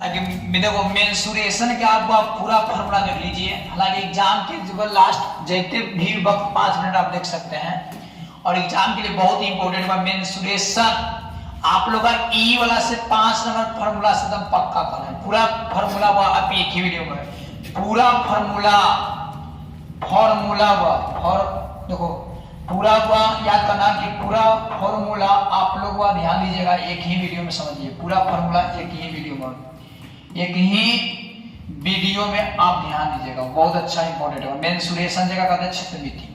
देखो मेंसुरेशन के आप पूरा फॉर्मूला देख लीजिए। हालांकि एग्जाम के जो लास्ट जैसे भी वक्त 5 मिनट आप देख सकते हैं और एग्जाम के लिए बहुत ही इंपॉर्टेंट है मेंसुरेशन। आप लोग का ई वाला से 5 नंबर फॉर्मूला से एकदम पक्का करें। पूरा फॉर्मूला वो आप एक ही वीडियो में पूरा फॉर्मूला देखो पूरा हुआ याद करना कि पूरा फॉर्मूला आप लोग ध्यान दीजिएगा, एक ही वीडियो में समझिए। पूरा फॉर्मूला एक ही वीडियो में आप ध्यान दीजिएगा, बहुत अच्छा इंपॉर्टेंट है। मेंसुरेशन जगह कहते हैं क्षेत्रमिति,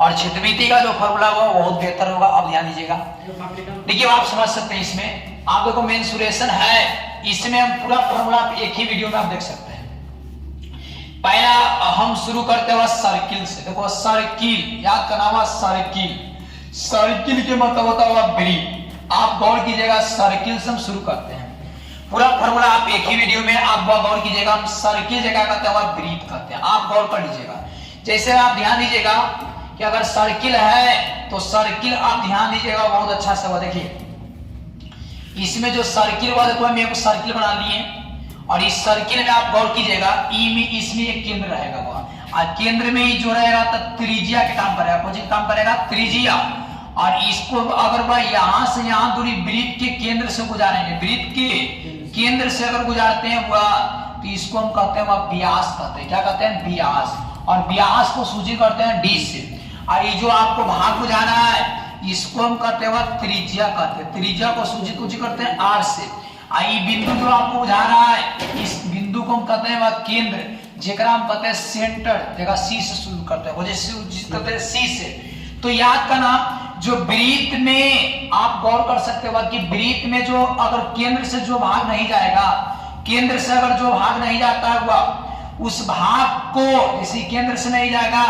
और क्षेत्रमिति का जो फॉर्मूला होगा बहुत बेहतर होगा। आप ध्यान दीजिएगा, देखिए आप समझ सकते हैं। इसमें आप देखो मेंसुरेशन है, इसमें हम पूरा फॉर्मूला एक ही वीडियो में आप देख सकते हैं। पहला हम शुरू करते हैं सर्किल से। देखो सर्किल याद करना हुआ, सर्किल के मतलब होता हुआ वृत्त। आप गौर कीजिएगा, सर्किल से हम शुरू करते हैं। पूरा फॉर्मूला आप एक ही वीडियो में आप गौर कीजिएगा। हम सर्किल जगह कहते हैं वृत्त कहते हैं। आप गौर कर लीजिएगा, जैसे आप ध्यान दीजिएगा कि अगर सर्किल है तो सर्किल आप ध्यान दीजिएगा बहुत अच्छा से। वो देखिए इसमें जो सर्किल हुआ, देखो हम एक सर्किल बना लिए और इस सर्किल में आप गौर कीजिएगा ई में इसमें एक केंद्र रहेगा वह, और केंद्र में ही जो रहेगा तो त्रिज्या के काम करेगा। कौन सी काम करेगा? त्रिज्या। और इसको अगर वह यहां से यहां दूरी वृत्त के केंद्र से गुजारेंगे, वृत्त के केंद्र से अगर गुजारते हैं वह, तो इसको हम कहते हैं वह व्यास कहते हैं। क्या कहते हैं? व्यास। और व्यास को सूचित करते हैं डी से। और ये जो आपको भाग बुझाना है इसको हम कहते हैं वह त्रिज्या कहते हैं। त्रिज्या को सूचित करते हैं आर से। आई बिंदु जो आपको बुझा रहा है, इस बिंदु को हम कहते हैं वह केंद्र, जेकरा हम कहते हैं सेंटर, जगह सी से शुरू करते हैं, वजह से कहते हैं सी से। तो याद करना, जो वृत्त में आप गौर कर सकते हो कि वृत्त में जो अगर केंद्र से जो भाग नहीं जाएगा, केंद्र से अगर जो भाग नहीं जाता हुआ, उस भाग को जैसे केंद्र से नहीं जाएगा,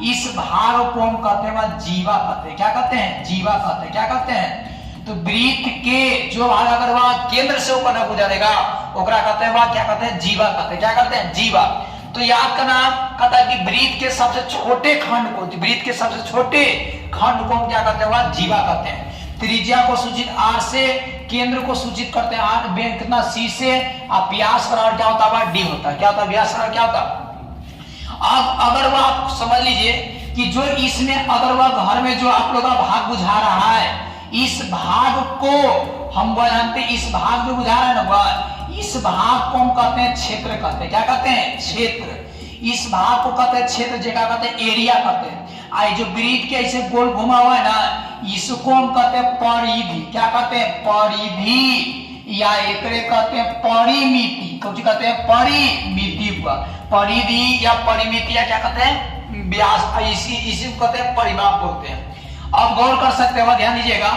इस भाग को हम कहते हैं जीवा कहते हैं। क्या कहते हैं? जीवा कहते हैं। क्या कहते हैं? तो वृत्त के जो भाग अगर वह केंद्र से ऊपर न गुजरेगा, ओकरा कहते हैं वह क्या कहते हैं? जीवा कहते हैं। क्या कहते हैं? जीवा। तो याद करना, कहता है कि वृत्त के सबसे छोटे खंड को, वृत्त के सबसे छोटे खंड को हम क्या कहते हैं? वह जीवा कहते हैं। त्रिज्या को सूचित आर से, केंद्र को सूचित करते हैं आर बेन कितना सी से, और व्यास बराबर क्या होता है? डी होता है। क्या होता है? व्यास बराबर क्या होता है? अब अगर वह आप समझ लीजिए कि जो इसमें अगर वह घर में जो आप लोग का भाग बुझा रहा है, इस भाग को हम जानते हैं, इस भाग जो बुझा रहा है ना वह, इस भाग को हम कहते हैं क्षेत्र कहते हैं। क्या कहते हैं? क्षेत्र। इस भाग को कहते हैं क्षेत्र, जगह कहते हैं एरिया कहते हैं। आई जो वृत्त के ऐसे गोल घुमा हुआ है ना, इसको हम कहते हैं परिधि। क्या कहते हैं? परिधि, या एक कहते हैं परिमिति। कौन सी कहते हैं? परिमिति हुआ, परिधि या परिमिति, या क्या कहते हैं? व्यास। इसी को कहते हैं परिमाप बोलते हैं। अब गौर कर सकते हो, ध्यान दीजिएगा,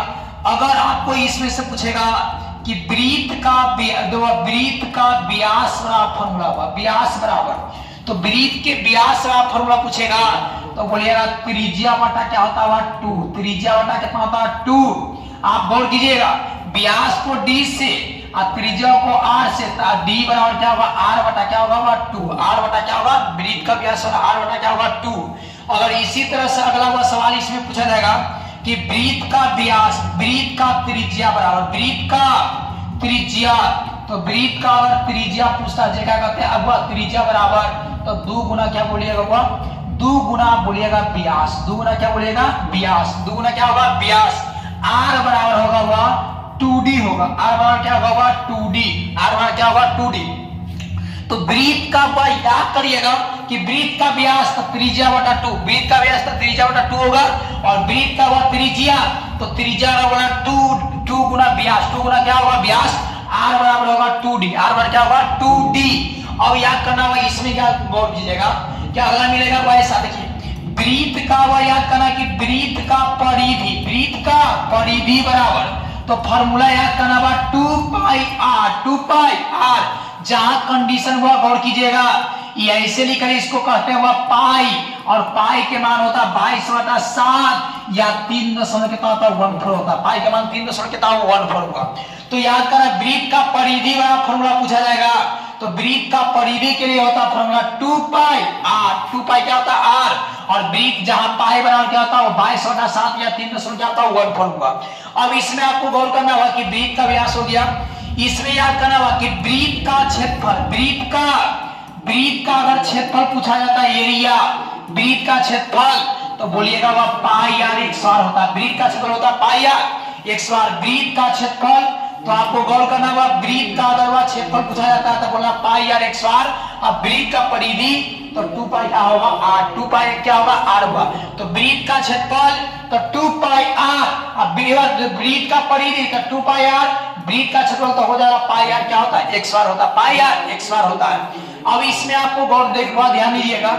अगर आपको इसमें से पूछेगा कि वृत्त का व्यास बराबर फॉर्मूला हुआ, व्यास बराबर, तो वृत्त के व्यास बराबर फॉर्मूला पूछेगा तो बोलिएगा त्रिज्या बटा क्या होता है? 2। त्रिज्या बटा कितना होता है? 2। आप गौर कीजिएगा, व्यास को डी से और त्रिज्या को आर से, डी बराबर क्या होगा? आर बटा क्या होगा? 2। आर बटा क्या होगा? वृत्त का व्यास होगा आर बटा क्या होगा? 2। अगर इसी तरह से अगला हुआ सवाल इसमें पूछा जाएगा कि वृत्त का व्यास, वृत्त का त्रिज्या बराबर, वृत्त का त्रिज्या, तो वृत्त का अगर त्रिज्या पूछता जगह कहते हैं अब त्रिज्या बराबर, तो 2 गुना क्या बोलिएगा? वह 2 गुना बोलिएगा व्यास। 2 गुना क्या बोलिएगा? व्यास। 2 गुना क्या होगा? व्यास। आर बराबर होगा वह 2d होगा। आर बराबर क्या होगा? 2d। आर बराबर क्या होगा? 2d। तो वृत्त का वह याद करिएगा कि वृत्त का व्यास तो त्रिज्या बटा 2, वृत्त का व्यास तो त्रिज्या बटा 2 होगा, और वृत्त का वह त्रिज्या तो त्रिज्या होगा 2 गुना व्यास। 2 गुना क्या होगा? व्यास। आर बराबर होगा 2d। आर बराबर क्या होगा? 2d। अब याद करना होगा, इसमें क्या गौर कीजिएगा, क्या अगला मिलेगा? वह ऐसा देखिए, वृत्त का वह याद करना कि वृत्त का परिधि, वृत्त का परिधि बराबर, तो फॉर्मूला याद करना होगा 2 पाई आर। 2 पाई आर, जहां कंडीशन हुआ गौर कीजिएगा, ये ऐसे लिखा है, इसको कहते हैं वह पाई, और पाई के मान होता है 22/7 या 3 कितना होता है? 1/4 होता है। पाई के मान 3 कितना होगा? 1/4 होगा। तो याद करें, वृत्त का परिधि वाला फॉर्मूला पूछा जाएगा, तो वृत्त का परिधि के लिए होता है फॉर्मूला 2 पाई आर। 2 पाई क्या होता है? आर। और वृत्त जहां पाई बराबर क्या होता है? 22/7 या 3 क्या होता है? 1/4 होगा। अब इसमें आपको गौर करना होगा कि वृत्त का व्यास हो गया, इसमें याद करना होगा कि वृत्त का क्षेत्रफल, वृत्त का अगर क्षेत्रफल पूछा जाता है, एरिया, वृत्त का क्षेत्रफल, तो बोलिएगा वह पाई आर एक्स बार होता है। वृत्त का क्षेत्रफल होता है पाई आर एक्स बार। वृत्त का क्षेत्रफल, तो आपको गौर करना होगा, वृत्त का अगर वह क्षेत्रफल पूछा जाता है तो बोलना पाई आर एक्स बार। अब वृत्त का परिधि, तो 2 पाई क्या होगा आर, 2 पाई क्या होगा आर होगा। तो वृत्त का क्षेत्रफल तो 2 पाई आर, अब वृत्त का परिधि तो 2 पाई आर, वृत्त का क्षेत्रफल तो हो जाएगा पाई आर क्या होता है एक्स बार होता है, पाई आर एक्स बार होता है। अब इसमें आपको गौर देखो, ध्यान दीजिएगा,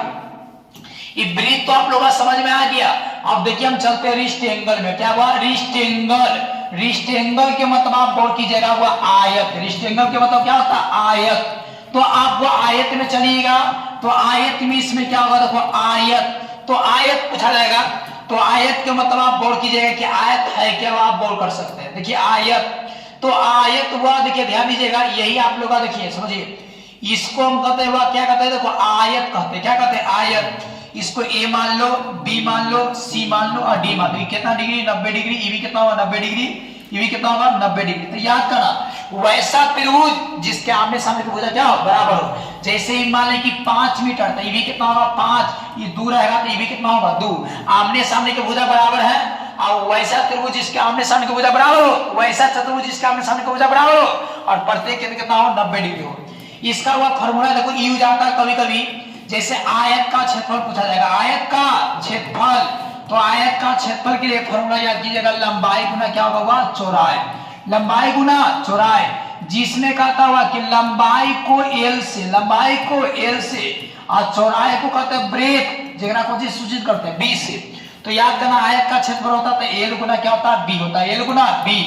ये वृत्त तो आप लोगों का समझ में आ गया। अब देखिए हम चलते हैं रिस्ट एंगल में। क्या हुआ रिस्ट एंगल, रिस्ट एंगल के मतलब आप गौर कीजिएगा वो आयत, रिस्ट एंगल के मतलब क्या होता है आयत। तो आप वो आयत में चलिएगा, तो आयत में इसमें क्या होगा देखो आयत, तो आयत पूछा जाएगा, तो आयत के मतलब आप गौर कीजिएगा कि आयत है क्या, आप गौर कर सकते हैं। देखिए आयत, तो आयत हुआ, देखिए ध्यान दीजिएगा, यही आप लोग देखिए समझिए, इसको हम कहते हैं वह क्या कहते हैं देखो आयत कहते हैं, क्या कहते हैं आयत। इसको ए मान लो, बी मान लो, सी मान लो और डी मान लो। कितना डिग्री 90 डिग्री, ई भी कितना होगा 90 डिग्री, ई भी कितना होगा 90 डिग्री। तो याद करना वैसा त्रिभुज जिसके आमने सामने की भुजा क्या हो बराबर हो। जैसे ही मान लें कि 5 मीटर, तो ये भी कितना होगा 5, ये दूर रहेगा तो ये भी कितना होगा 2, आमने सामने की भुजा बराबर है। और वैसा त्रिभुज जिसके आमने सामने की भुजा बराबर हो, वैसा चतुर्भुज जिसके आमने सामने की भुजा बराबर हो, और प्रत्येक केंद्र कितना हो 90 डिग्री हो। इसका वह फॉर्मूला देखो यूज आता है कभी कभी, जैसे आयत का क्षेत्रफल पूछा जाएगा, आयत का क्षेत्रफल, तो आयत का क्षेत्रफल के लिए फॉर्मूला याद कीजिएगा, लंबाई गुना क्या होगा चौड़ाई, लंबाई गुना चौड़ाई, जिसमें कहता हुआ कि लंबाई को एल से, लंबाई को एल से और चौड़ाई को कहते हैं ब्रेथ, जगह को चीज सूचित करते हैं बी से। तो याद करना आयत का क्षेत्रफल होता है तो एल गुना क्या होता है बी होता है, एल गुना बी।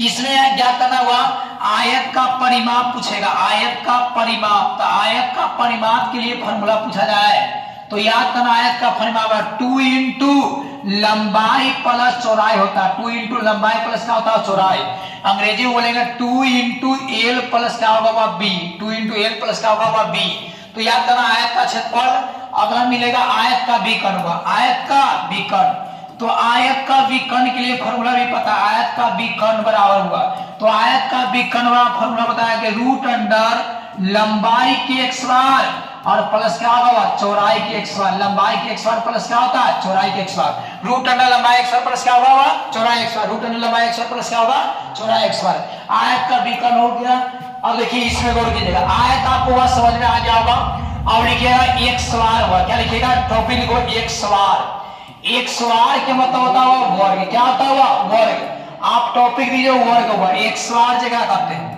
इसमें क्या करना हुआ आयत का परिमाप पूछेगा, आयत का परिमाप, तो आयत का परिमाप के लिए फॉर्मूला पूछा जाए तो याद करना आयत का परिमाप 2 इंटू लंबाई प्लस चौड़ाई होता है, 2 इंटू लंबाई प्लस क्या होता है चौड़ाई। अंग्रेजी में बोलेंगे 2 इंटू एल प्लस क्या होगा वह बी, 2 इंटू एल प्लस क्या होगा वह बी। तो याद करना आयत का क्षेत्रफल अगला मिलेगा आयत का विकर्ण होगा, आयत का विकर्ण। तो आयत का विकर्ण के लिए फॉर्मूला भी पता, आयत का विकर्ण बराबर हुआ, तो आयत का विकर्ण वाला फॉर्मूला बताया कि रूट अंडर लंबाई की एक्स बार और प्लस क्या होगा चौड़ाई की एक्स बार, लंबाई की एक्स बार प्लस क्या होता है चौड़ाई की एक्स बार, रूट अंडर लंबाई एक्स बार प्लस क्या होगा चौड़ाई एक्स बार, रूट अंडर लंबाई एक्स बार प्लस क्या होगा चौड़ाई एक्स बार। आयत का विकर्ण हो गया। अब देखिए इसमें गौर कीजिएगा, आयत आपको वह समझ में आ गया होगा। अब लिखिएगा एक्स बार हुआ, क्या लिखिएगा टॉपिक लिखो एक्स बार, एक्स बार के मतलब होता हुआ वर्ग, क्या होता हुआ वर्ग। आप टॉपिक दीजिए वर्ग हुआ, एक्स बार जगह कहते हैं।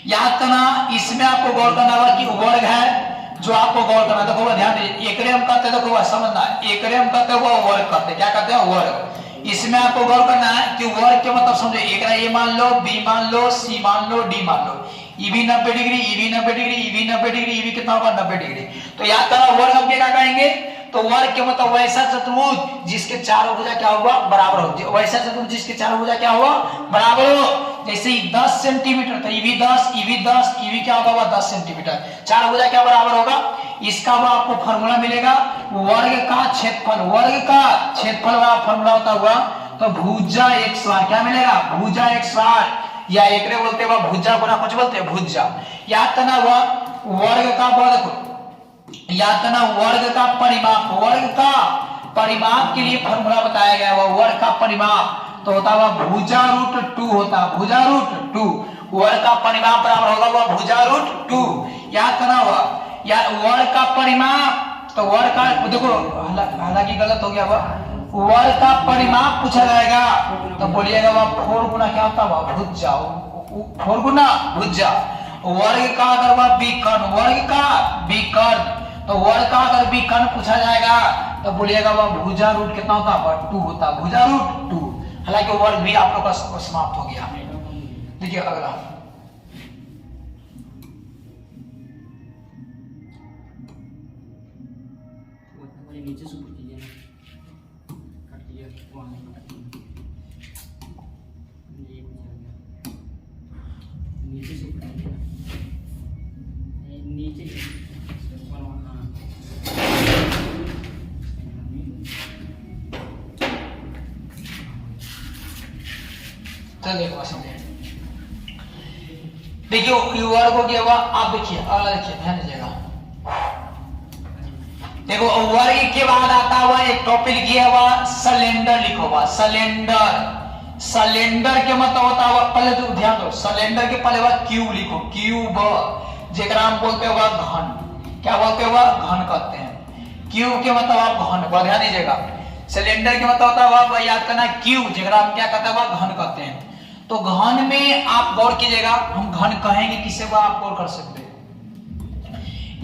याद करना इसमें आपको गौर करना होगा कि वर्ग है जो आपको गौर करना, देखो ध्यान दीजिए, एकरे हम कहते हैं, देखो समझना, एकरे हम कहते हैं वो वर्ग कहते हैं, क्या कहते हैं वर्ग। इसमें आपको गौर करना है कि वर्ग के मतलब समझो, एकरा ए मान लो, बी मान लो, सी मान लो, डी मान लो, ई भी 90 डिग्री, ई भी 90 डिग्री, ई भी 90 डिग्री, ई भी कितना होगा 90 डिग्री। तो याद करना वर्ग हम क्या कहेंगे, तो वर्ग के मतलब वैसा चतुर्भुज जिसके चारों भुजा क्या होगा बराबर हो, वैसा चतुर्भुज जिसके चारों भुजा क्या होगा बराबर हो। जैसे 10 सेंटीमीटर तो ये भी 10, ये भी 10, ये भी क्या होगा 10 सेंटीमीटर, चारों भुजा क्या बराबर होगा। इसका आपको फॉर्मूला मिलेगा वर्ग का क्षेत्रफल, वर्ग का क्षेत्रफल वाला फॉर्मूला होता हुआ तो भुजा एक्स बार, क्या मिलेगा भुजा एक्स बार, या एकरे बोलते हैं भुजा गुना कुछ बोलते हैं भुजा। याद करना हुआ वर्ग का वर्ग, याद करना वर्ग का परिमाप, वर्ग का परिमाप के लिए फॉर्मूला बताया गया है, वर्ग का परिमाप तो होता हुआ भुजा रूट 2 होता है, भुजा रूट 2, वर्ग का परिमाप बराबर होगा वह भुजा रूट 2। याद करना हुआ या वर्ग का परिमाप, तो वर्ग का देखो हालांकि गलत हो गया, वह वर्ग का परिमाप पूछा जाएगा तो बोलिएगा वह 4 गुना क्या होता है भुजा, 4 गुना भुजा। वर्ग का अगर वह विकर्ण, वर्ग का विकर्ण, तो वर्ग का अगर विकर्ण पूछा जाएगा तो बोलिएगा वह भुजा रूट कितना होता है 2 होता है, भुजा रूट 2। हालांकि वर्ग भी आप लोग का समाप्त हो गया। देखिए अगला नीचे से ऊपर कीजिए, काट कीजिए वहाँ ये नीचे से ऊपर कीजिए, नीचे चलिए समझे। देखिए वर्ग हो गया हुआ। आप देखिए अगला देखिए, ध्यान दीजिएगा। देखो वर्ग के बाद आता हुआ एक टॉपिक लिखा हुआ सिलेंडर, लिखो हुआ सिलेंडर। सिलेंडर के मतलब होता हुआ, पहले तो ध्यान दो, सिलेंडर के पहले हुआ क्यूब लिखो, क्यूब, जेकरा हम बोलते हुआ घन। क्या बोलते हुआ? घन कहते हैं। क्यूब के मतलब आप घन, ध्यान दीजिएगा। सिलेंडर के मतलब होता हुआ, याद करना, क्यूब, जेकरा हम क्या कहते हैं? घन कहते हैं। तो घन में आप गौर कीजिएगा, हम घन कहेंगे किसे हुआ आप गौर कर सकते हैं।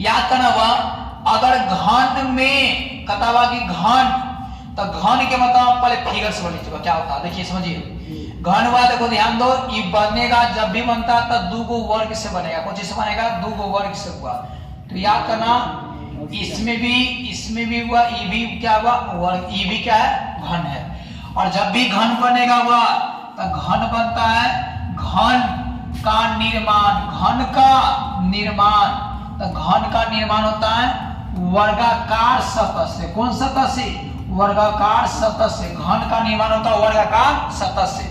याद करना हुआ, अगर घन में कहता हुआ कि घन, तो घन के मतलब आप पहले फिगर से बोलिए क्या होता है। देखिए समझिए, घन हुआ, देखो ध्यान दो, ये बनेगा जब भी बनता है तब 2 गो वर्ग से बनेगा। कौन चीज से बनेगा? 2 गो वर्ग से हुआ। तो याद करना, इसमें भी हुआ, ये भी क्या हुआ? वर्ग। ये भी क्या है? घन है। और जब भी घन बनेगा हुआ तो घन बनता है घन का निर्माण, घन का निर्माण। तो घन का निर्माण होता है वर्गाकार सतह से। कौन सतह से? वर्गाकार सतह से। घन का निर्माण होता है वर्गाकार सतह से।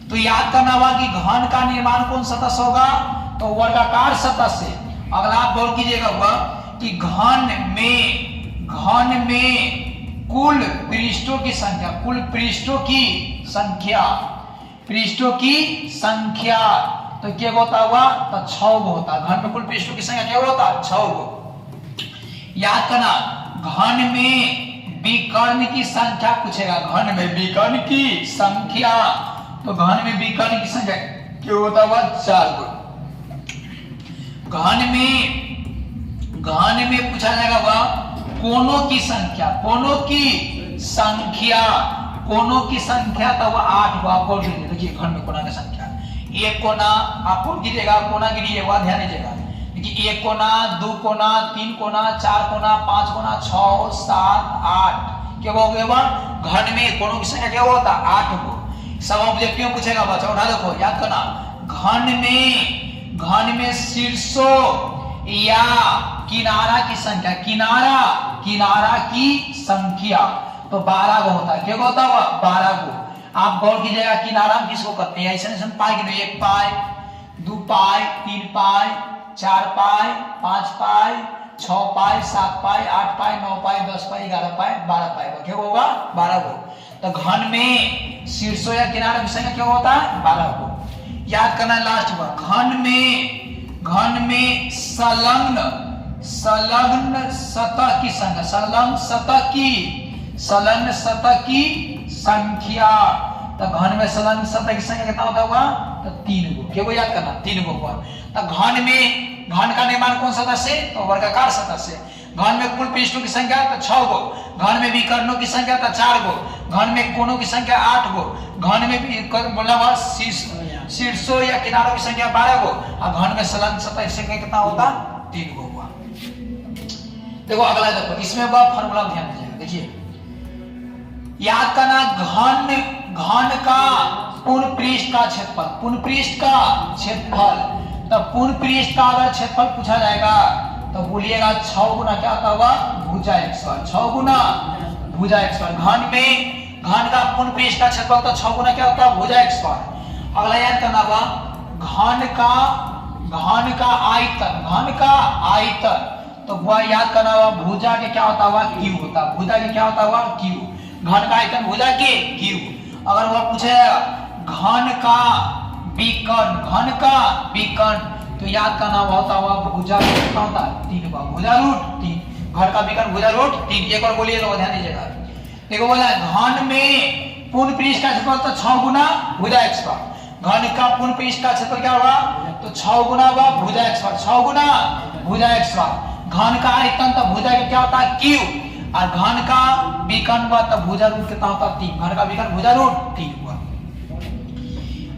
तो याद करना होगा कि घन का निर्माण कौन सतह से होगा? तो वर्गाकार सतह से। अगला आप गौर कीजिएगा हुआ कि घन में कुल पृष्ठों की संख्या, कुल पृष्ठों की संख्या तो क्या होता हुआ? तो 6 गो होता। घन में कुल पृष्ठों की संख्या क्या होता? 6 गो। याद करना, घन में विकर्ण की संख्या पूछेगा। घन में विकर्ण की संख्या, तो घन में विकर्ण की संख्या क्या होता हुआ? 4 गो। घन में पूछा जाएगा वह कोनों की संख्या, कोनों की संख्या तो वह 8 गो। आप बोल लीजिए, देखिए घन में कोना की संख्या, एक कोना आप बोल कीजिएगा, कोना गिरिए हुआ, ध्यान दीजिएगा। देखिए 1 कोना, 2 कोना, 3 कोना, 4 कोना, 5 कोना, 6, 7, 8 क्या हो गया? घन में कोनों की संख्या क्या होता? 8 गो। सब ऑब्जेक्टिव पूछेगा बच्चा, उठा देखो, याद करना, घन में शीर्षों या किनारा की संख्या, किनारा की संख्या तो 12 गो होता है। क्या होता है? 12 गो। आप गौर कीजिएगा, किनारा हम किसको कहते हैं? ऐसे पाई गिनो, 1 पाई, 2 पाई, 3 पाई, 4 पाई, 5 पाई, 6 पाई, 7 पाई, 8 पाई, 9 पाई, 10 पाई, 11 पाई, 12 पाई। क्या होगा? 12 गो। तो घन में शीर्षों या किनारा की संख्या क्या होता है? 12 गो। याद करना लास्ट बार, घन में संलग्न सतह की संख्या, संलग्न सतह की संख्या। तो घन में संलग्न सतह की संख्या कितना होता होगा? तो 3 गो। क्या याद करना? 3 गो। तो घन का निर्माण कौन सतह से? तो वर्गाकार सतह से। घन में कुल पृष्ठों की संख्या तो 6 गो। घन में विकर्णों की संख्या तो 4 गो। घन में कोनों की संख्या 8 गो। घन में बोला शीर्षों या किनारों की संख्या 12 गो। और घन में संलग्न सतह की संख्या कितना होता? 3 गो हुआ। देखो अगला, देखो इसमें फॉर्मूला ध्यान दीजिएगा। देखिए याद करना, घन का पूर्ण पृष्ठ का क्षेत्रफल, पूर्ण पृष्ठ का क्षेत्रफल। तो पूर्ण पृष्ठ का अगर क्षेत्रफल पूछा जाएगा तो बोलिएगा 6 गुना क्या होता होगा? भुजा x²। 6 गुना भुजा x²। घन का पूर्ण पृष्ठ का क्षेत्रफल तो 6 गुना क्या होता है? भुजा x²। अगला याद करना हुआ, घन का आयतन तो वह याद करना हुआ, भुजा के क्या होता हुआ? क्यू होता। भुजा के क्या होता हुआ? क्यू। घन का आयतन भुजा के क्यू। अगर वह पूछे घन का विकर्ण तो याद करना होता हुआ भुजा कितना होता है? 3 बार। भुजा रूट 3। घन का विकर्ण भुजा रूट 3। एक और बोलिए तो ध्यान दीजिएगा। देखो बोला, घन में पूर्ण पृष्ठ का क्षेत्रफल तो 6 गुना भुजा x²। घन का पूर्ण पृष्ठ का क्षेत्रफल क्या होगा? तो 6 गुना हुआ भुजा x²। 6 गुना भुजा x²। घन का आयतन तो भुजा के क्या होता है? क्यू। और घन का विकर्ण हुआ तो भुजा रूट कितना होता है? 3। घन का विकर्ण भुजा रूट 3 हुआ।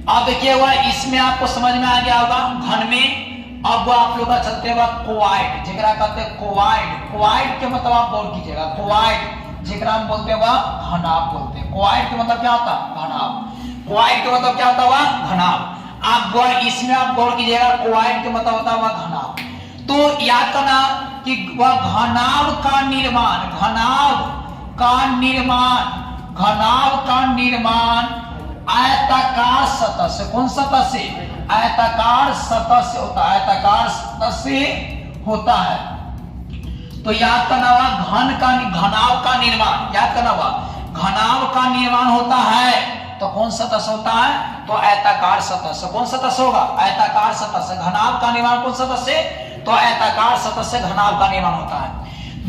अब देखिए हुआ, इसमें आपको समझ में आ गया होगा घन में। अब आप लोग का चलते हुआ कोआइड, जेकरा कहते हैं कोआइड के मतलब आप गौर कीजिएगा, कोआइड जेकरा हम बोलते हैं वह घनाभ बोलते हैं। कोआइड के मतलब क्या होता है? घनाभ। कोआइड के मतलब क्या होता हुआ? घनाभ। आप इसमें आप गौर कीजिएगा, कोआइड के मतलब होता हुआ घनाभ। तो याद करना कि वह घनाभ का निर्माण आयताकार सतह से। कौन सतह से? आयताकार सतह से होता है, आयताकार सतह से होता है। तो याद करना हुआ घनाभ का निर्माण, याद करना हुआ घनाभ का निर्माण होता है तो कौन सतह से होता है? तो आयताकार सतह से। कौन सतह से होगा? आयताकार सतह से। घनाभ का निर्माण कौन सतह से? तो आयताकार सतह से घनाभ का निर्माण होता है।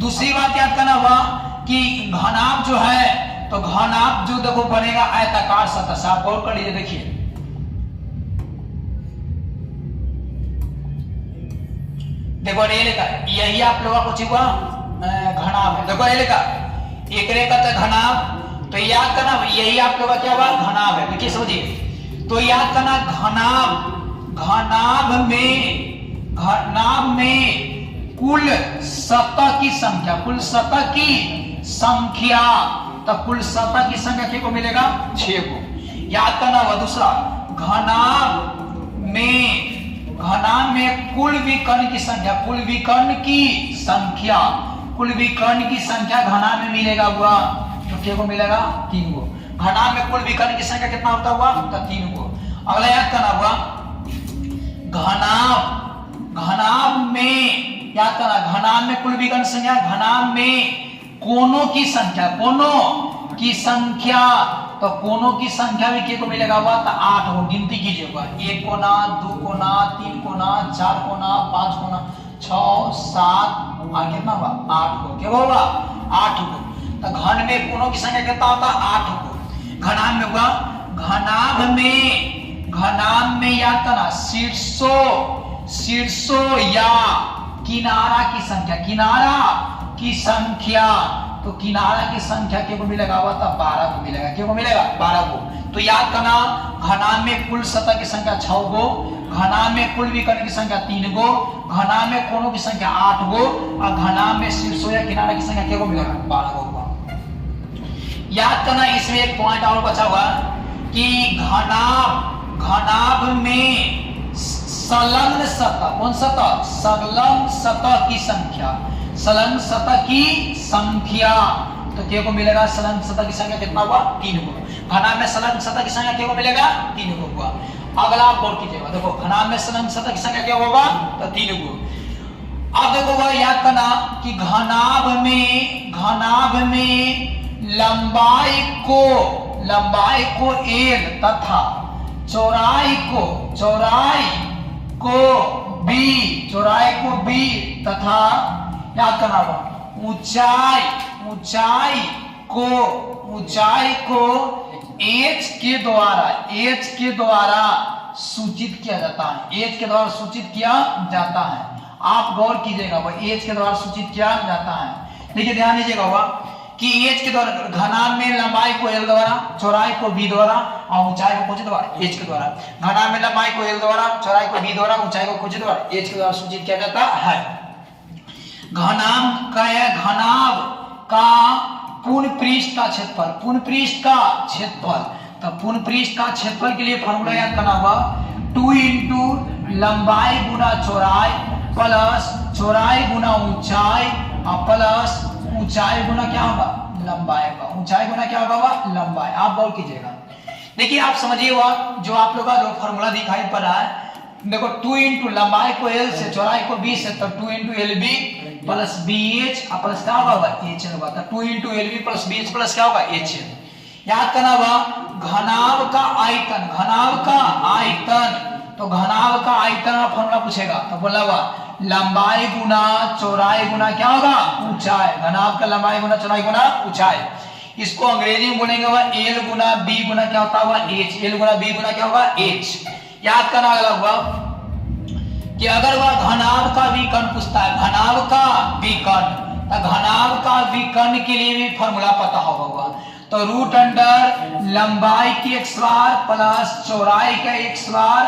दूसरी बात याद करना हुआ कि घनाभ जो है तो घनाभ जो देखो बनेगा आयताकार सतह से। आप गौर कर लीजिए, देखिए देखो रेल का यही आप लोगों को चिपका घनाभ है। देखो रेल का एक रेखा था घनाभ, तो याद करना यही आप लोगों का क्या हुआ? घनाभ है। देखिए समझिए, तो याद करना घनाभ में कुल सतह की संख्या, कुल सतह की संख्या, तो कुल सतह की संख्या किसको मिलेगा? 6 को। याद करना हुआ दूसरा, घनाभ में कुल विकर्ण की संख्या, कुल विकर्ण की संख्या, कुल विकर्ण की संख्या घनाभ में मिलेगा हुआ तो क्या को मिलेगा? 3 को। घनाभ में कुल विकर्ण की संख्या कितना होता हुआ? तो 3 को। अगला याद करना हुआ घनाभ में, याद करना घनाभ में कुल विकर्ण संख्या, घनाभ में कोनों की संख्या, कोनों की संख्या, तो कोनों की संख्या भी क्या को मिलेगा हुआ? तो 8 को। गिनती कीजिएगा, 1 कोना, 2 कोना, 3 कोना, 4 कोना, 5 कोना, 6, 7 और कितना हुआ? 8 को। क्या होगा? 8 को। तो घन में कोनों की संख्या कितना होता? 8 को। घनाभ में हुआ, घनाभ में याद करना शीर्षों या किनारा की संख्या, किनारा की संख्या, तो किनारा की संख्या क्या को मिलेगा हुआ? तो 12 को मिलेगा। क्या को मिलेगा? 12 को। तो याद करना घनाभ में कुल सतह की संख्या 6 को, घनाभ में कुल विकर्ण की संख्या 3 को, घनाभ में कोनों की संख्या 8 को, और घनाभ में शीर्षों या किनारा की संख्या क्या को मिलेगा? 12 को होगा। याद करना इसमें एक पॉइंट और बचा हुआ कि घनाभ में संलग्न सतह, कौन सतह? संलग्न सतह की संख्या, संलग्न सतह की संख्या, तो क्या को मिलेगा? संलग्न सतह की संख्या कितना हुआ? 3 को। घनाभ में संलग्न सतह की संख्या क्या को मिलेगा? 3 को हुआ। अगला आप गौर कीजिएगा, देखो घनाभ में संलग्न सतह की संख्या क्या होगा? तो 3 को। अब देखो वह याद करना कि घनाभ में लंबाई को L तथा चौड़ाई को B तथा याद करना होगा ऊंचाई को H के द्वारा सूचित किया जाता है। H के द्वारा सूचित किया जाता है। आप गौर कीजिएगा, वह H के द्वारा सूचित किया जाता है। देखिए ध्यान दीजिएगा हुआ कि H के द्वारा घनाभ में लंबाई को L द्वारा, चौड़ाई को B द्वारा और ऊंचाई को किस द्वारा? H के द्वारा। घनाभ में लंबाई को L द्वारा, चौड़ाई को B द्वारा, ऊंचाई को किस द्वारा? H के द्वारा सूचित किया जाता है। घनाभ का पूर्ण पृष्ठ का क्षेत्रफल, पूर्ण पृष्ठ का क्षेत्रफल, तो पूर्ण पृष्ठ का क्षेत्रफल के लिए फॉर्मूला याद करना होगा 2 × लंबाई गुना चौड़ाई प्लस चौड़ाई गुना ऊंचाई और प्लस ऊंचाई गुना क्या होगा? लंबाई का। ऊंचाई गुना क्या होगा? लंबाई। आप गौर कीजिएगा, देखिए आप समझिए वह जो आप लोग का जो फॉर्मूला दिखाई पड़ रहा है, देखो 2 × लंबाई को L से, चौड़ाई को B से, तो 2 × LB प्लस BH प्लस क्या होगा? HL होगा। तो 2 × LB प्लस BH प्लस क्या होगा? HL। याद करना होगा घनाभ का आयतन, तो घनाभ का आयतन का फॉर्मूला पूछेगा तो बोला हुआ लंबाई गुना चौड़ाई गुना क्या होगा? ऊंचाई। घनाभ का लंबाई गुना चौड़ाई गुना ऊंचाई। इसको अंग्रेजी में बोलेंगे वह L गुना B गुना क्या होता होगा? H। L गुना B गुना क्या होगा? H। याद करना होगा कि अगर वह घनाभ का विकर्ण पूछता है, घनाभ का विकर्ण, तो घनाभ का विकर्ण के लिए भी फॉर्मूला पता होगा, तो √अंडर लंबाई की x बार प्लस चौड़ाई का x बार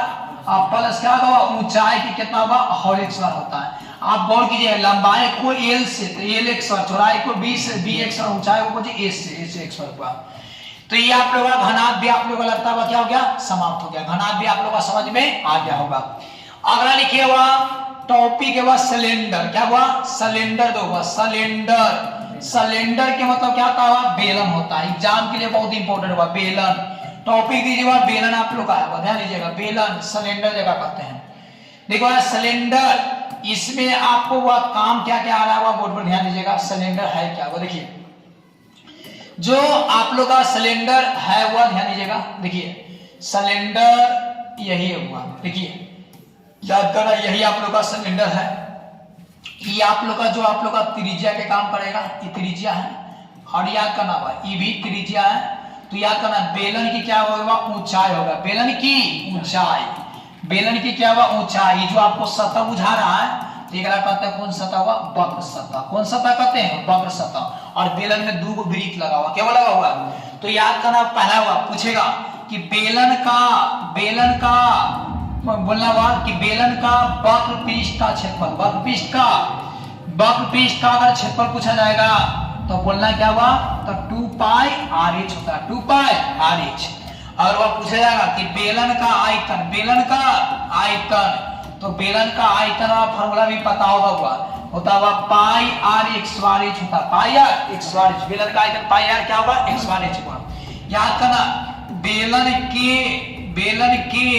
और प्लस क्या होगा? ऊंचाई की कितना होगा? होल x बार होता है। आप गौर कीजिए, लंबाई को L से तो L x बार, चौड़ाई को B से B x और ऊंचाई को A से x बार हुआ। तो ये आप लोगों का घनाभ भी आप लोगों को लगता हुआ क्या हो गया? समाप्त हो गया। घनाभ भी आप लोगों का समझ में आ गया होगा। अगला लिखिए हुआ टॉपिक है वह सिलेंडर। क्या हुआ? सिलेंडर दो हुआ। सिलेंडर के मतलब क्या होता है? बेलन होता है। एग्जाम के लिए बहुत इंपॉर्टेंट हुआ बेलन। टॉपिक दीजिएगा बेलन आप लोग का है, ध्यान दीजिएगा बेलन सिलेंडर जगह कहते हैं। देखो यार सिलेंडर, इसमें आपको वह काम क्या क्या आ रहा है वह बोर्ड पर ध्यान दीजिएगा। सिलेंडर है क्या वो देखिए, जो आप लोग का सिलेंडर है वह ध्यान दीजिएगा। देखिए सिलेंडर यही है हुआ, देखिए याद करना यही आप लोग का सिलेंडर है। ये आप लोग का जो आप लोग का त्रिज्या के काम करेगा, ये त्रिज्या है और याद करना हुआ ये भी त्रिज्या है। तो याद करना बेलन की क्या होगा ऊंचाई होगा, बेलन की ऊंचाई, बेलन की क्या होगा ऊंचाई। जो आपको सतह बुझा रहा है तो एक कहते हैं कौन सतह हुआ वक्र सतह, कौन सतह कहते हैं वक्र सतह। और बेलन में दो वृत्त लगा हुआ, क्या लगा हुआ। तो याद करना पहला हुआ पूछेगा कि बेलन का बोलना हुआ कि बेलन का वक्र पृष्ठ का क्षेत्रफल, वक्र पृष्ठ का अगर क्षेत्रफल पूछा जाएगा तो बोलना क्या हुआ तो 2 पाई RH होता है, 2 पाई RH। और वह पूछा जाएगा कि बेलन का आयतन, तो बेलन का आयतन का फॉर्मूला भी पता होता हुआ पाई R(x बार h) होता है, पाई R(x बार h)। बेलन का आयतन पाई R क्या होगा x बार h होगा। याद करना बेलन के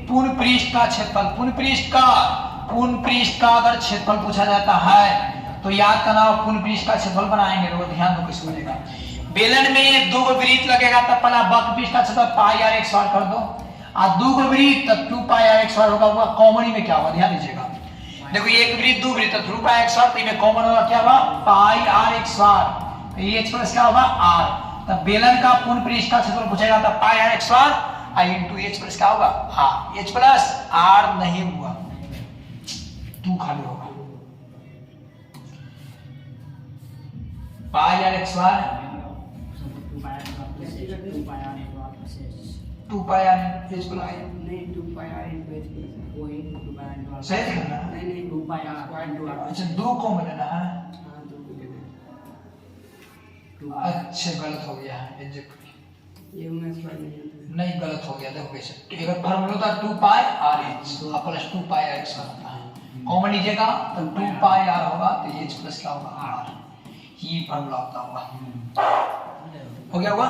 पूर्ण पृष्ठ का क्षेत्रफल, पूर्ण पृष्ठ का अगर क्षेत्रफल पूछा जाता है तो याद करना पूर्ण पृष्ठ का क्षेत्रफल बनाएंगे, तो ध्यान दो किसको बनेगा। बेलन में दो वृत्त लगेगा तब पहला वक्र पृष्ठ का क्षेत्रफल पाई R(x बार) कर दो, और दो वृत्त तब 2 पाई R(x बार) होगा। कॉमन में क्या होगा ध्यान दीजिएगा। देखो एक वृत्त दो वृत्त 2 पाई R(x बार), तो इनमें कॉमन होगा क्या होगा पाई R(x बार), तो ये h प्लस क्या होगा r। तब बेलन का पूर्ण पृष्ठ का क्षेत्रफल पूछेगा तब पाई R(x बार) इंटू h प्लस क्या होगा r, h प्लस r नहीं हुआ 2 खाली होगा पाई R(x बार) 2 पाई r h प्लस नहीं 2 पाई r into h प्लस वही 2 पाई r सही है ना। नहीं 2 पाई r स्क्वायर into r। अच्छा 2 कॉमन लेना है, हां 2 को लेना। अच्छा गलत हो गया है ये उन्हें स्क्वायर नहीं गलत हो गया। देखो कैसे अगर फॉर्मूला था 2 पाई RH प्लस 2 पाई R(x बार) होता है, कॉमन लीजिएगा तो 2 पाई r होगा तो h प्लस क्या होगा r, ये फॉर्मूला होता होगा। हो गया हुआ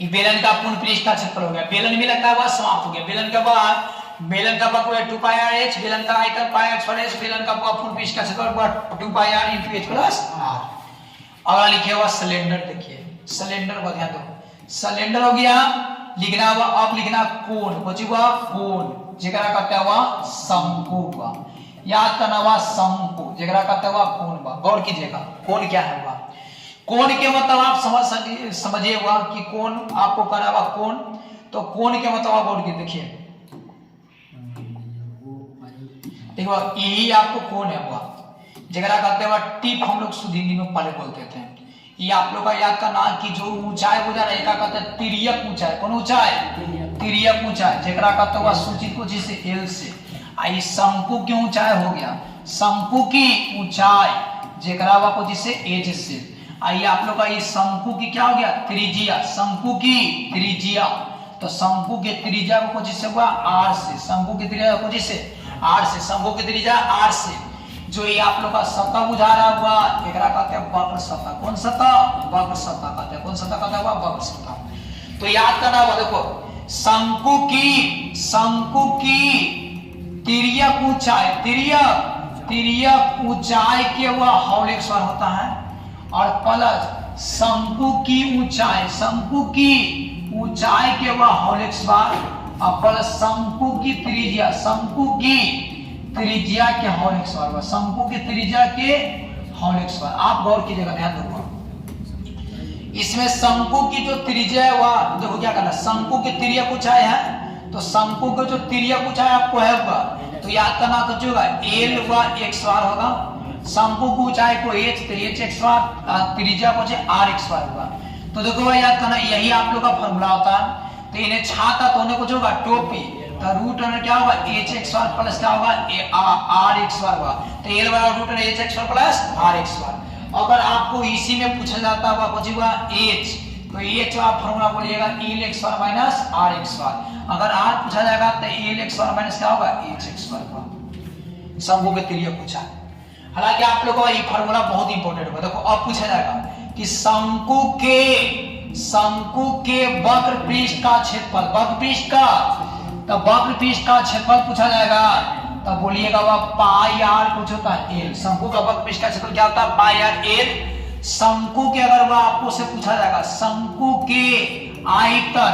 ये बेलन का पूर्ण पृष्ठ का क्षेत्रफल हो गया। बेलन में लगता है समाप्त हो गया। बेलन का वक्र 2 पाई RH, बेलन का आयतन पाई R(x बार) बेलन का पूर्ण पृष्ठ का क्षेत्रफल 2 पाई r into h plus r। अगला लिखे हुआ सिलेंडर, देखिए सिलेंडर को ध्यान दो। सिलेंडर हो गया लिखना हुआ, अब लिखना कोण, बचुआ कोण जेकरा कहते हुआ शंकु हुआ। याद करना हुआ शंकु जेकरा कहते हुआ कोण हुआ। गौर कीजिएगा कोण क्या है हुआ, कोण के मतलब आप समझिए हुआ कि कोण आपको करना हुआ कोण, तो कोण के मतलब आप गौर की देखिए, देखो यही आपको कोण है हुआ जेकरा कहते हुआ टिप हम लोग सुध हिंदी में पहले बोलते थे। ये आप लोग का याद करना कि जो ऊंचाई बुझा रहा है क्या कहते हैं तिर्यक ऊंचाई, कौन ऊंचाई तिर्यक ऊंचाई जेकरा कहते हुआ सूचित को जिसे L से। आई शंकु की ऊंचाई हो गया, शंकु की ऊंचाई जेकरा हुआ को जिसे H से। आइए आप लोग का ये शंकु की क्या हो गया त्रिज्या, शंकु की त्रिज्या, तो शंकु के त्रिज्या को जिससे हुआ R से, शंकु की त्रिज्या को जिससे R से, शंकु की त्रिज्या R से। जो ये आप लोग का सतह बुझा रहा हुआ एकरा कहते हैं वक्र सतह, कौन सतह वक्र सतह कहते हैं, कौन सतह कहते हैं वक्र सतह। तो याद करना होगा देखो शंकु की तिर्यक ऊंचाई के वह हौलिक स्वर होता है, और प्लस शंकु की ऊंचाई के वह हौलिक स्वर, और प्लस शंकु की त्रिज्या के हौलिक स्वर, शंकु की त्रिज्या के हौलिक स्वर। आप गौर कीजिएगा ध्यान दो, इसमें शंकु की जो त्रिज्या है वह देखो क्या करना, शंकु की तिर्यक ऊंचाई है तो शंकु की जो तिर्यक ऊंचाई आपको है होगा तो याद करना कुछ होगा L व x बार होगा, शंकु की ऊंचाई को h तो h(x बार), त्रिज्या को r(x बार) होगा। तो देखो भाई याद करना यही आप लोग का फॉर्मूला होता है। तो इन्हें छाता तो होने कुछ होगा टोपी, तो रूट अंडर क्या होगा h(x बार) प्लस क्या होगा r(x बार) होगा, तो L बराबर रूट अंडर h(x बार) प्लस r(x बार)। अगर आपको इसी में पूछा जाता होगा कुछ होगा h, तो h आप फॉर्मूला बोलिएगा L(x बार) माइनस r(x बार)। अगर r पूछा जाएगा तो L(x बार) माइनस क्या होगा h(x बार) होगा। शंकु के तिर्यक पूछा, हालांकि आप लोगों को ये फॉर्मूला बहुत इंपॉर्टेंट होगा। देखो अब पूछा जाएगा कि शंकु के शंकु के वक्र पृष्ठ का क्षेत्रफल, वक्र पृष्ठ का, तो वक्र पृष्ठ का क्षेत्रफल पूछा जाएगा, तब बोलिएगा वह पाई आर कुछ होता है एल। शंकु का वक्र पृष्ठ का क्षेत्रफल क्या होता है? पाई आर एल। शंकु के अगर वह आपको से पूछा जाएगा शंकु के आयतन,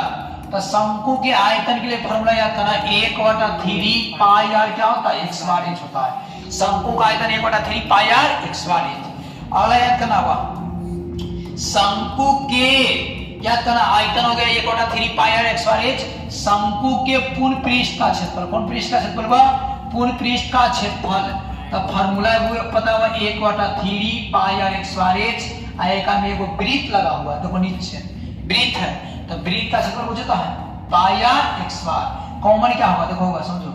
तो शंकु के आयतन के लिए फॉर्मूला याद करना, 1/3 पाई आर क्या होता है? x बार h होता है। शंकु का आयतन 1/3 पाई आर x बार h। अगला याद करना हुआ शंकु के, याद करना आयतन हो गया 1/3 पाई आर x बार h। शंकु के पूर्ण पृष्ठ का क्षेत्रफल, कौन पृष्ठ का क्षेत्रफल हुआ? पूर्ण पृष्ठ का क्षेत्रफल। तब फॉर्मूला वो पता हुआ 1/3 पाई आर x बार h। आयका में एगो वृत्त लगा हुआ है, देखो नीचे वृत्त है, तो वृत्त का क्षेत्रफल पूछता है पाई आर x बार। कॉमन क्या होगा? देखो होगा, समझो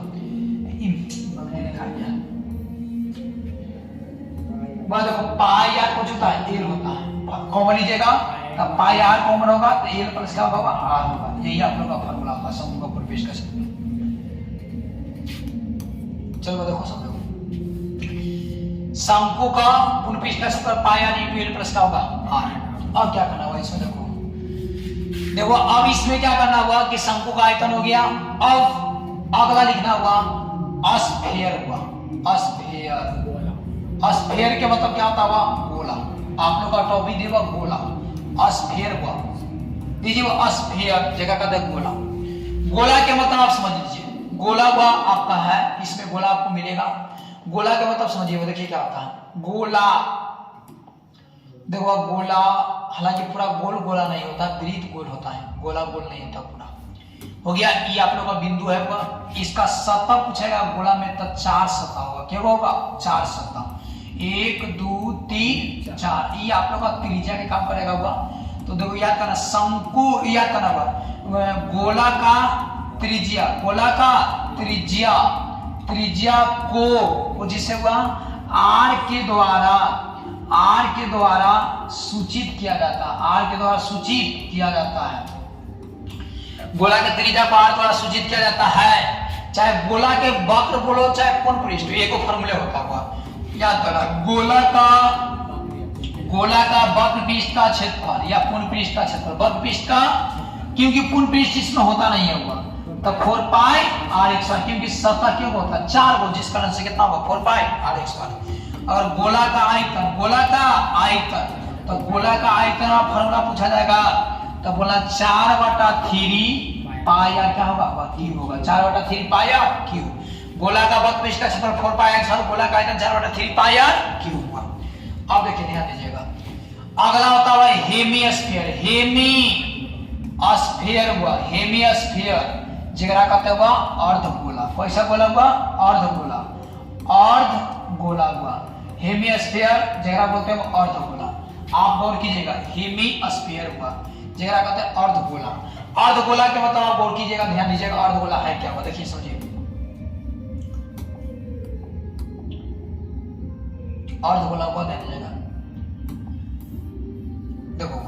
देखो पाई आर कुछ होता है एल होता है, कॉमन लीजिएगा, तब पाई आर कॉमन होगा तो एल प्लस क्या होगा? आर होगा। यही आप लोग का फॉर्मूला होगा शंकु का पूर्ण पृष्ठ का क्षेत्रफल। चलो देखो समझो, शंकु का पूर्ण पृष्ठ का क्षेत्रफल पाई आर इंटू एल प्लस क्या होगा? आर। अब क्या करना होगा इसमें? देखो अब इसमें क्या करना हुआ कि शंकु का आयतन हो गया। अब अगला लिखना हुआ स्फीयर हुआ, स्फीयर। स्फीयर के मतलब क्या होता हुआ? गोला। आप लोग का टॉपिक देगा गोला, स्फीयर हुआ, दीजिए वो स्फीयर जगह का देख गोला। गोला के मतलब आप समझ लीजिए, गोला हुआ आपका है, इसमें गोला आपको मिलेगा। गोला के मतलब समझिए, वो देखिए क्या होता है गोला। देखो गोला हालांकि पूरा गोल गोला नहीं होता, वृत्त गोल होता है, गोला गोल नहीं होता पूरा। हो गया, ये आप लोग का बिंदु है वो, इसका सतह पूछेगा गोला में तो 4 सतह होगा। क्या होगा? 4 सतह, 1 2 3 4। ये आप लोग का त्रिज्या के काम करेगा हुआ। तो देखो याद करना, शंकु याद करना हुआ गोला का त्रिज्या, गोला का त्रिज्या, त्रिज्या को जिसे हुआ आर के द्वारा सूचित किया जाता है, आर के द्वारा सूचित किया जाता है। गोला के त्रिज्या को आर द्वारा सूचित किया जाता है, चाहे गोला के वक्र बोलो चाहे पूर्ण पृष्ठ, एक फॉर्मूले होता हुआ याद करना। गोला का वक्र पृष्ठ का क्षेत्रफल या पूर्ण पृष्ठ का क्षेत्रफल, वक्र पृष्ठ का, क्योंकि पूर्ण पृष्ठ इसमें होता नहीं है हुआ, तो 4 पाई आर x बार, क्योंकि सतह क्यों होता है 4 गो, जिस कारण से कितना होगा 4 पाई आर x बार। और गोला का आयतन, गोला का आयतन, तो गोला का आयतन का फॉर्मूला पूछा जाएगा, तो बोला 4/3 पाई आर क्या होगा? क्यूब होगा, 4/3 पाई आर क्यूब। गोला का वक्र पृष्ठ का क्षेत्रफल 4 पाई आर, गोला का आयतन 4/3 पाई आर क्यूब हुआ। अब देखिए ध्यान दीजिएगा, अगला होता है हेमिस्फीयर। हेमिस्फीयर हुआ, हेमिस्फीयर जगरा कहते हुआ अर्धगोला। कैसा गोला हुआ? अर्धगोला, अर्धगोला हुआ। हेमिस्फीयर जगरा बोलते हैं अर्धगोला। आप गौर कीजिएगा, हेमिस्फीयर हुआ जगरा कहते हैं अर्धगोला। अर्धगोला के मतलब आप गौर कीजिएगा, ध्यान दीजिएगा अर्धगोला है क्या हुआ, देखिए समझिए। अर्धगोला हुआ, ध्यान दीजिएगा, देखो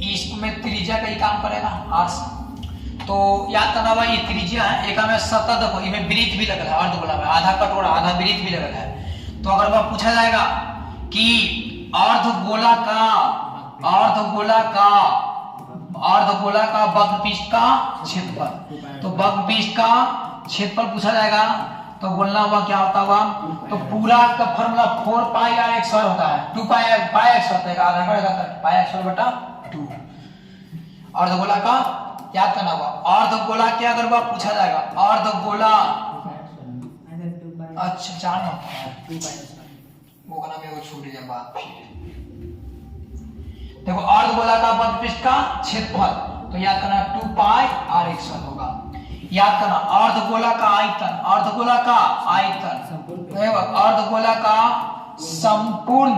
इसमें त्रिज्या का ही काम करेगा आर से, तो याद करना हुआ ये त्रिज्या है, एक में सतह देखो इसमें वृत्त भी लगल है, अर्धगोला में आधा कटोरा आधा वृत्त भी लगल है। तो अगर वह पूछा जाएगा कि अर्धगोला का वक्र पृष्ठ का क्षेत्रफल, तो वक्र पृष्ठ का क्षेत्रफल पूछा जाएगा, तो बोलना हुआ क्या होता हुआ, तो पूरा का formula 4 pi r x square होता है, 2 पाई x होता है, आधा बढ़ेगा तो पाई x स्क्वायर बटा 2। अर्धगोला का याद करना होगा, अर्धगोला के अगर वह पूछा जाएगा, अर्धगोला अच्छा जान होता है, वो नाम में वो छूट जाए बात। देखो अर्धगोला का वक्र पृष्ठ का क्षेत्रफल, तो याद करना 2 पाई आर x होगा। याद करना अर्धगोला का आयतन, अर्धगोला का आयतन, अर्धगोला का संपूर्ण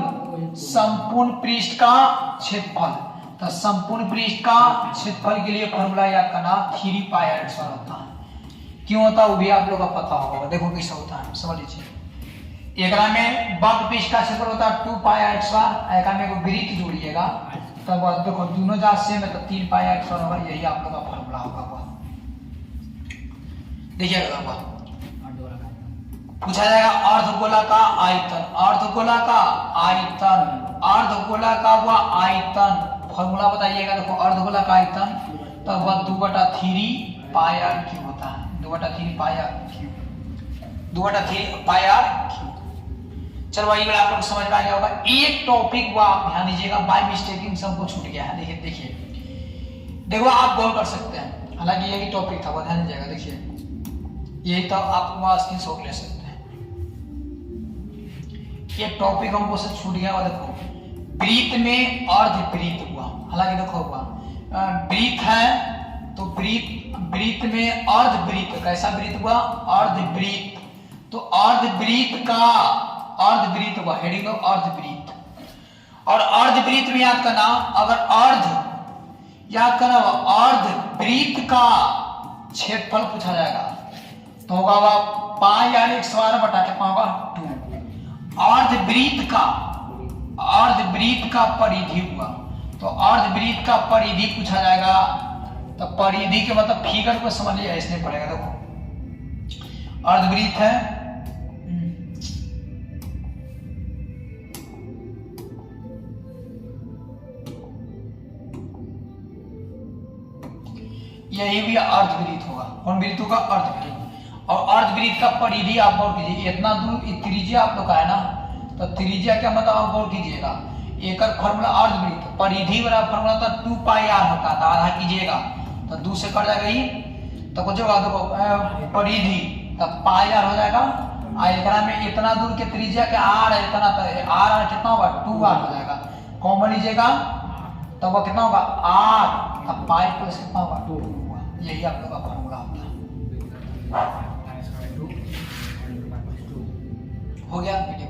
पृष्ठ का क्षेत्रफल, तो संपूर्ण पृष्ठ का क्षेत्रफल के लिए फॉर्मूला याद करना 3 पाई आर x होता है। क्यों होता है वो भी आप लोग को पता होगा, देखो कैसा होता है समझ लीजिए। एकरा में वक्र पृष्ठ का क्षेत्रफल होता है 2 पाई आर x, एकरा में एगो वृत्त जोड़िएगा, तब देखो दोनों जात सेम है तो 3 पाई आर x होगा, यही आप लोग का फॉर्मूला होगा। देखिएगा पूछा जाएगा अर्धगोला का आयतन, अर्धगोला का आयतन, अर्धगोला का वह आयतन फॉर्मूला बताइएगा। देखो अर्धगोला का आयतन तो वह 2/3 पाई आर क्यूब होता है। 2/3 pi R cube, 2/3 pi R cube. चलो भाई आप लोग समझ में आ गया होगा। एक टॉपिक वो आप ध्यान दीजिएगा, बाय मिस्टेकिंग से हमको छूट गया है। देखिए देखिए देखो आप गौर कर सकते हैं, हालांकि यही टॉपिक था, वो ध्यान दीजिएगा। देखिए यही तो आप वहां स्क्रीनशॉट ले सकते हैं। ये टॉपिक हमको से छूट गया। और देखो वृत्त में अर्धवृत्त हुआ, हालांकि देखो हुआ वृत्त है तो वृत्त में अर्धवृत्त, कैसा वृत्त हुआ? अर्धवृत्त। तो अर्धवृत्त का अर्धवृत्त हुआ, हेडिंग ऑफ अर्धवृत्त। और अर्धवृत्त में याद करना, अगर अर्ध याद करना अर्धवृत्त का क्षेत्रफल पूछा जाएगा तो होगा वह पाई यानी 112 बटा कितना होगा 2। अर्धवृत्त का परिधि हुआ, तो अर्धवृत्त का परिधि पूछा जाएगा तो परिधि के मतलब फिगर को समझ लिया इसने पड़ेगा। देखो अर्धवृत्त है, यही भी अर्धवृत्त होगा। कौन वृत्त होगा? अर्धवृत्त। और अर्धवृत्त का परिधि आप गौर कीजिए, इतना दूर त्रिज्या आप लोग का है ना, तो त्रिज्या क्या मतलब आप गौर कीजिएगा। एक फॉर्मूला अर्धवृत्त परिधि वाला फॉर्मूला था 2 पाई आर होता था, आधा कीजिएगा तो 2 से कट जाएगा ही, तो कुछ होगा देखो परिधि तब पाई आर हो जाएगा। एकरा में इतना दूर के त्रिज्या के आर है, इतना तो आर कितना होगा 2 आर हो जाएगा। कॉमन लीजिएगा तो वो कितना होगा आर, तब पाई प्लस कितना होगा 2 होगा। यही आप लोग का फॉर्मूला होता है। हो गया वीडियो।